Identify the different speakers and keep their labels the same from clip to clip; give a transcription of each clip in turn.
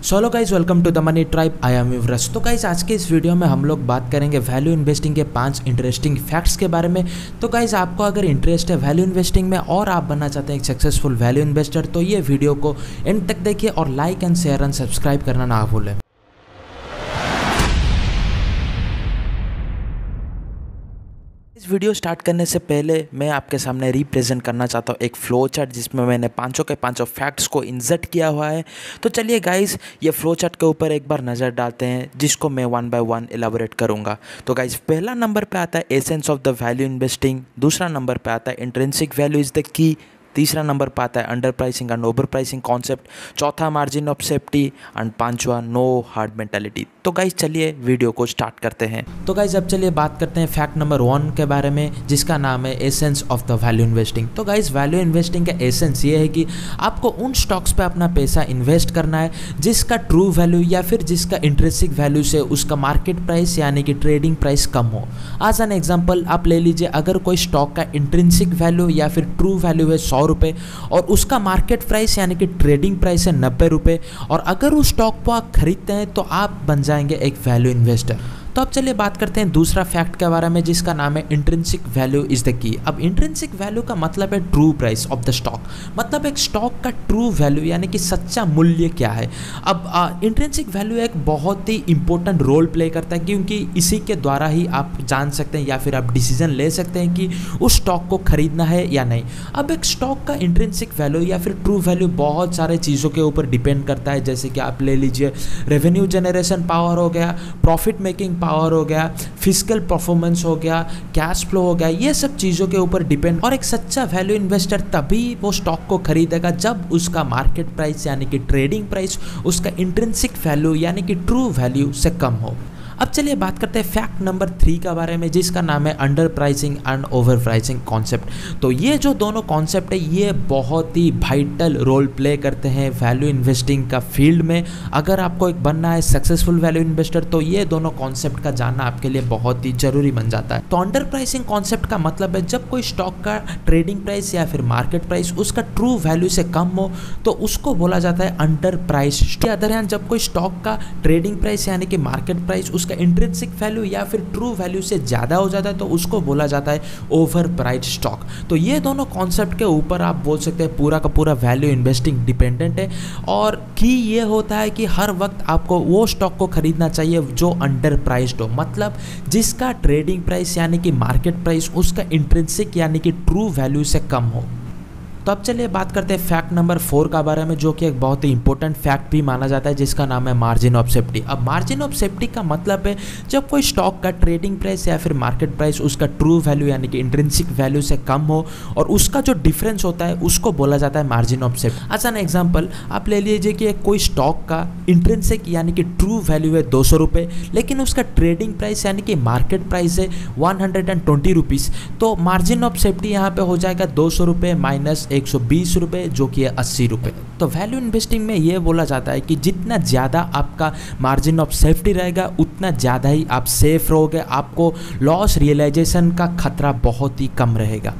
Speaker 1: Solo guys welcome to the money tribe. I am Yuvraj. तो guys आज के इस वीडियो में हम लोग बात करेंगे वैल्यू इन्वेस्टिंग के 5 इंटरेस्टिंग फैक्ट्स के बारे में। तो गाइज आपको अगर इंटरेस्ट है वैल्यू इन्वेस्टिंग में और आप बनना चाहते हैं एक सक्सेसफुल वैल्यू इन्वेस्टर तो ये वीडियो को एंड तक देखिए और like and share and subscribe करना ना भूलें। इस वीडियो स्टार्ट करने से पहले मैं आपके सामने रिप्रेजेंट करना चाहता हूँ एक फ्लो चार्ट जिसमें मैंने पांचों के पांचों फैक्ट्स को इंसर्ट किया हुआ है। तो चलिए गाइस ये फ्लो चार्ट के ऊपर एक बार नज़र डालते हैं जिसको मैं वन बाय वन एलाबोरेट करूँगा। तो गाइस पहला नंबर पे आता है essence of the value investing, दूसरा नंबर पे आता है intrinsic value is the key, तीसरा नंबर पर आता है under pricing and over pricing concept, चौथा मार्जिन ऑफ सेफ्टी एंड पांचवा नो हार्ड मेंटालिटी। तो गाइज चलिए वीडियो को स्टार्ट करते हैं। तो गाइज अब चलिए बात करते हैं फैक्ट नंबर 1 के बारे में जिसका नाम है essence of the value investing. तो गाइज वैल्यू इन्वेस्टिंग का एसेंस ये है कि आपको उन स्टॉक्स पे अपना पैसा इन्वेस्ट करना है जिसका ट्रू वैल्यू या फिर जिसका इंट्रिंसिक वैल्यू से उसका मार्केट प्राइस यानी कि ट्रेडिंग प्राइस कम हो। एज एन एग्जाम्पल आप ले लीजिए, अगर कोई स्टॉक का इंट्रिंसिक वैल्यू या फिर ट्रू वैल्यू है 100 रुपये और उसका मार्केट प्राइस यानी कि ट्रेडिंग प्राइस है 90 रुपये और अगर उस स्टॉक को आप खरीदते हैं तो आप बन जाएंगे एक वैल्यू इन्वेस्टर। तो अब चलिए बात करते हैं दूसरा फैक्ट के बारे में जिसका नाम है intrinsic value is the key. अब इंट्रिंसिक वैल्यू का मतलब है true price of the stock, मतलब एक स्टॉक का ट्रू वैल्यू यानी कि सच्चा मूल्य क्या है। अब इंट्रिंसिक वैल्यू एक बहुत ही इंपॉर्टेंट रोल प्ले करता है क्योंकि इसी के द्वारा ही आप जान सकते हैं या फिर आप डिसीजन ले सकते हैं कि उस स्टॉक को खरीदना है या नहीं। अब एक स्टॉक का इंट्रिंसिक वैल्यू या फिर ट्रू वैल्यू बहुत सारे चीज़ों के ऊपर डिपेंड करता है, जैसे कि आप ले लीजिए रेवेन्यू जनरेशन पावर हो गया, प्रॉफिट मेकिंग पावर हो गया, फिजिकल परफॉर्मेंस हो गया, कैश फ्लो हो गया, ये सब चीज़ों के ऊपर डिपेंड। और एक सच्चा वैल्यू इन्वेस्टर तभी वो स्टॉक को खरीदेगा जब उसका मार्केट प्राइस यानी कि ट्रेडिंग प्राइस उसका इंट्रिंसिक वैल्यू यानी कि ट्रू वैल्यू से कम हो। अब चलिए बात करते हैं फैक्ट नंबर 3 का बारे में जिसका नाम है under pricing and over pricing concept. तो ये जो दोनों कॉन्सेप्ट है ये बहुत ही वाइटल रोल प्ले करते हैं वैल्यू इन्वेस्टिंग का फील्ड में। अगर आपको एक बनना है सक्सेसफुल वैल्यू इन्वेस्टर तो ये दोनों कॉन्सेप्ट का जानना आपके लिए बहुत ही जरूरी बन जाता है। तो अंडर प्राइसिंग कॉन्सेप्ट का मतलब है जब कोई स्टॉक का ट्रेडिंग प्राइस या फिर मार्केट प्राइस उसका ट्रू वैल्यू से कम हो तो उसको बोला जाता है अंडर प्राइस। के अदर हैंड जब कोई स्टॉक का ट्रेडिंग प्राइस यानी कि मार्केट प्राइस उसका इंट्रिंसिक वैल्यू या फिर ट्रू वैल्यू से ज़्यादा हो जाता है तो उसको बोला जाता है ओवर प्राइस्ड स्टॉक। तो ये दोनों कॉन्सेप्ट के ऊपर आप बोल सकते हैं पूरा का पूरा वैल्यू इन्वेस्टिंग डिपेंडेंट है। और की ये होता है कि हर वक्त आपको वो स्टॉक को खरीदना चाहिए जो अंडर प्राइस्ड हो, मतलब जिसका ट्रेडिंग प्राइस यानी कि मार्केट प्राइस उसका इंट्रिंसिक यानी कि ट्रू वैल्यू से कम हो। तो अब चलिए बात करते हैं फैक्ट नंबर 4 का बारे में जो कि एक बहुत ही इंपॉर्टेंट फैक्ट भी माना जाता है जिसका नाम है मार्जिन ऑफ सेफ्टी। अब मार्जिन ऑफ सेफ्टी का मतलब है जब कोई स्टॉक का ट्रेडिंग प्राइस या फिर मार्केट प्राइस उसका ट्रू वैल्यू यानी कि इंट्रिंसिक वैल्यू से कम हो और उसका जो डिफरेंस होता है उसको बोला जाता है margin of safety. As an example आप ले लीजिए कि कोई स्टॉक का इंट्रिंसिक यानी कि ट्रू वैल्यू है 200 रुपये लेकिन उसका ट्रेडिंग प्राइस यानी कि मार्केट प्राइस है 120 रुपीज़, तो मार्जिन ऑफ सेफ्टी यहाँ पे हो जाएगा 200 रुपये माइनस 120 रुपये जो कि है 80 रुपये। तो वैल्यू इन्वेस्टिंग में ये बोला जाता है कि जितना ज़्यादा आपका मार्जिन ऑफ सेफ्टी रहेगा उतना ज़्यादा ही आप सेफ रहोगे, आपको लॉस रियलाइजेशन का खतरा बहुत ही कम रहेगा।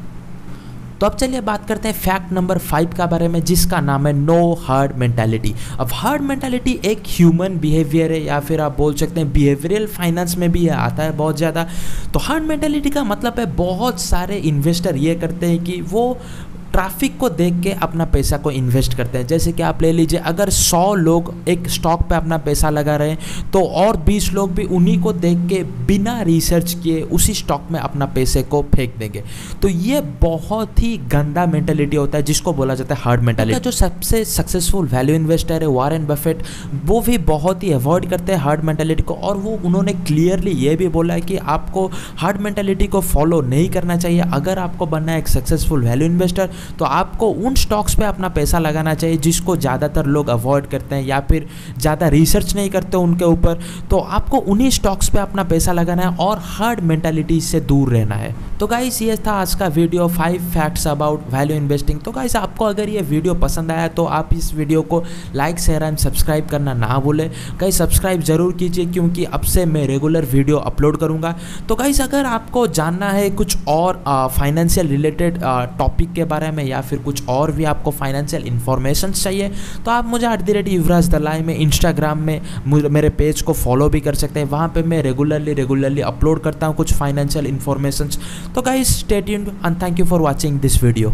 Speaker 1: तो अब चलिए बात करते हैं फैक्ट नंबर 5 का बारे में जिसका नाम है नो हार्ड मेंटालिटी। अब हार्ड मेंटालिटी एक ह्यूमन बिहेवियर है या फिर आप बोल सकते हैं बिहेवियरल फाइनेंस में भी ये आता है बहुत ज़्यादा। तो हार्ड मेंटालिटी का मतलब है बहुत सारे इन्वेस्टर ये करते हैं कि वो ट्रैफिक को देख के अपना पैसा को इन्वेस्ट करते हैं। जैसे कि आप ले लीजिए अगर 100 लोग एक स्टॉक पे अपना पैसा लगा रहे हैं तो और 20 लोग भी उन्हीं को देख के बिना रिसर्च किए उसी स्टॉक में अपना पैसे को फेंक देंगे। तो ये बहुत ही गंदा मेंटालिटी होता है जिसको बोला जाता है हार्ड मेंटालिटी। जो सबसे सक्सेसफुल वैल्यू इन्वेस्टर है वॉरेन बफेट, वो भी बहुत ही अवॉइड करते हैं हार्ड मेंटालिटी को और वो उन्होंने क्लियरली ये भी बोला है कि आपको हार्ड मेंटालिटी को फॉलो नहीं करना चाहिए। अगर आपको बनना है एक सक्सेसफुल वैल्यू इन्वेस्टर तो आपको उन स्टॉक्स पे अपना पैसा लगाना चाहिए जिसको ज़्यादातर लोग अवॉइड करते हैं या फिर ज़्यादा रिसर्च नहीं करते उनके ऊपर। तो आपको उन्हीं स्टॉक्स पे अपना पैसा लगाना है और हार्ड मेंटालिटी से दूर रहना है। तो गाइस ये था आज का video 5 facts about value investing. तो गाइस आपको अगर ये वीडियो पसंद आया तो आप इस वीडियो को लाइक शेयर एंड सब्सक्राइब करना ना भूलें। गाइस सब्सक्राइब जरूर कीजिए क्योंकि अब से मैं रेगुलर वीडियो अपलोड करूँगा। तो गाइस अगर आपको जानना है कुछ और फाइनेंशियल रिलेटेड टॉपिक के बारे बारे में या फिर कुछ और भी आपको फाइनेंशियल इन्फॉर्मेशन चाहिए तो आप मुझे @युवराज दलाई में इंस्टाग्राम में मेरे पेज को फॉलो भी कर सकते हैं। वहाँ पे मैं रेगुलरली अपलोड करता हूँ कुछ फाइनेंशियल इन्फॉर्मेशन। तो guys stay tuned and thank you for watching this video.